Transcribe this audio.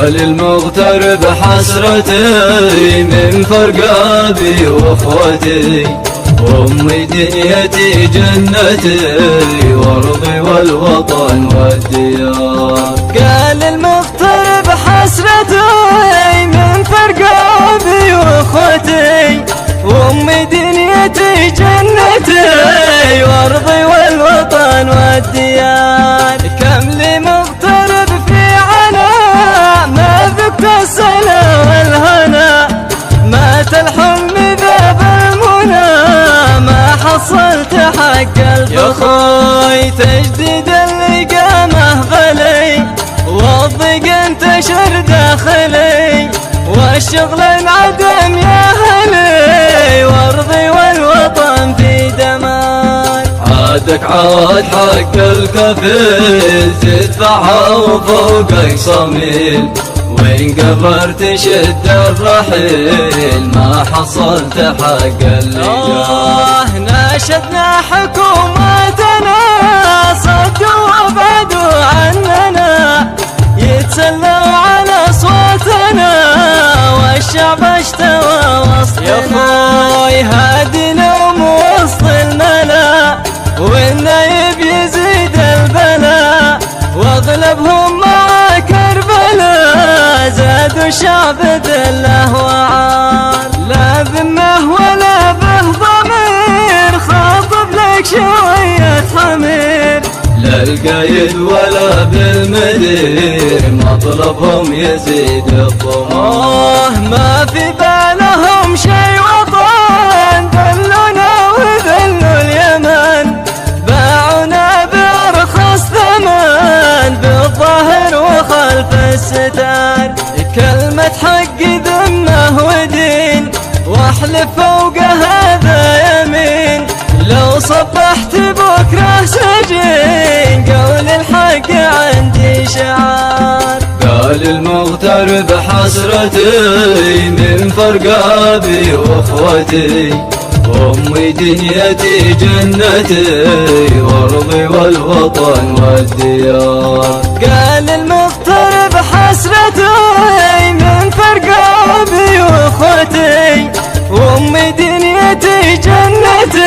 قال المغترب حسرتي من فرق أبي وأخوتي، أمي دنيتي جنتي وأرضي والوطن والديار. قال المغترب حسرتي من فرق أبي وأخوتي، وأمي دنيتي جنتي وأرضي والوطن والديار. كم لي مغترب في عنا ما ذقت السلا والهنا، مات الحلم ذاب المنى ما حصلت حق الفخر. يا خوي تجديد الإقامة غلي والضيق انتشر داخلي، والشغل انعدم يا هلي وارضي والوطن في دمار. عادك عاد حق الكفيل تدفعها وفوقك صميل، وإن قبرت شد الرحيل ما حصلت حق اللجار. ناشدنا حكومتنا صدوا وابعدوا عننا، يتسلوا على صوتنا والشعب اشتوى وسطنا. يا خوي هادي نوم وسط الملا والنايب يزيد البلا، واغلبهم مع كربلا زادوا الشعب ذله وعار. لا ذمه ولا به ضمير خاطب لك شوية حمير، لا القايد ولا بالمدير مطلبهم يزيد الضمان. ما في بالهم شي وطن ذلونا وذلوا اليمن، باعونا بأرخص ثمن بالظاهر وخلف الستار. كلمة حق ذمه ودين واحلف فوق هذا يمين، لو صبحت بكره سجين قول الحق عندي شعار. قال المغترب حسرتي من فرق أبي وأخوتي، أمي دنيتي جنتي وأرضي والوطن والديار. قال المغترب حسرتي من فرق أبي وأخوتي، وأمي دنيتي جنتي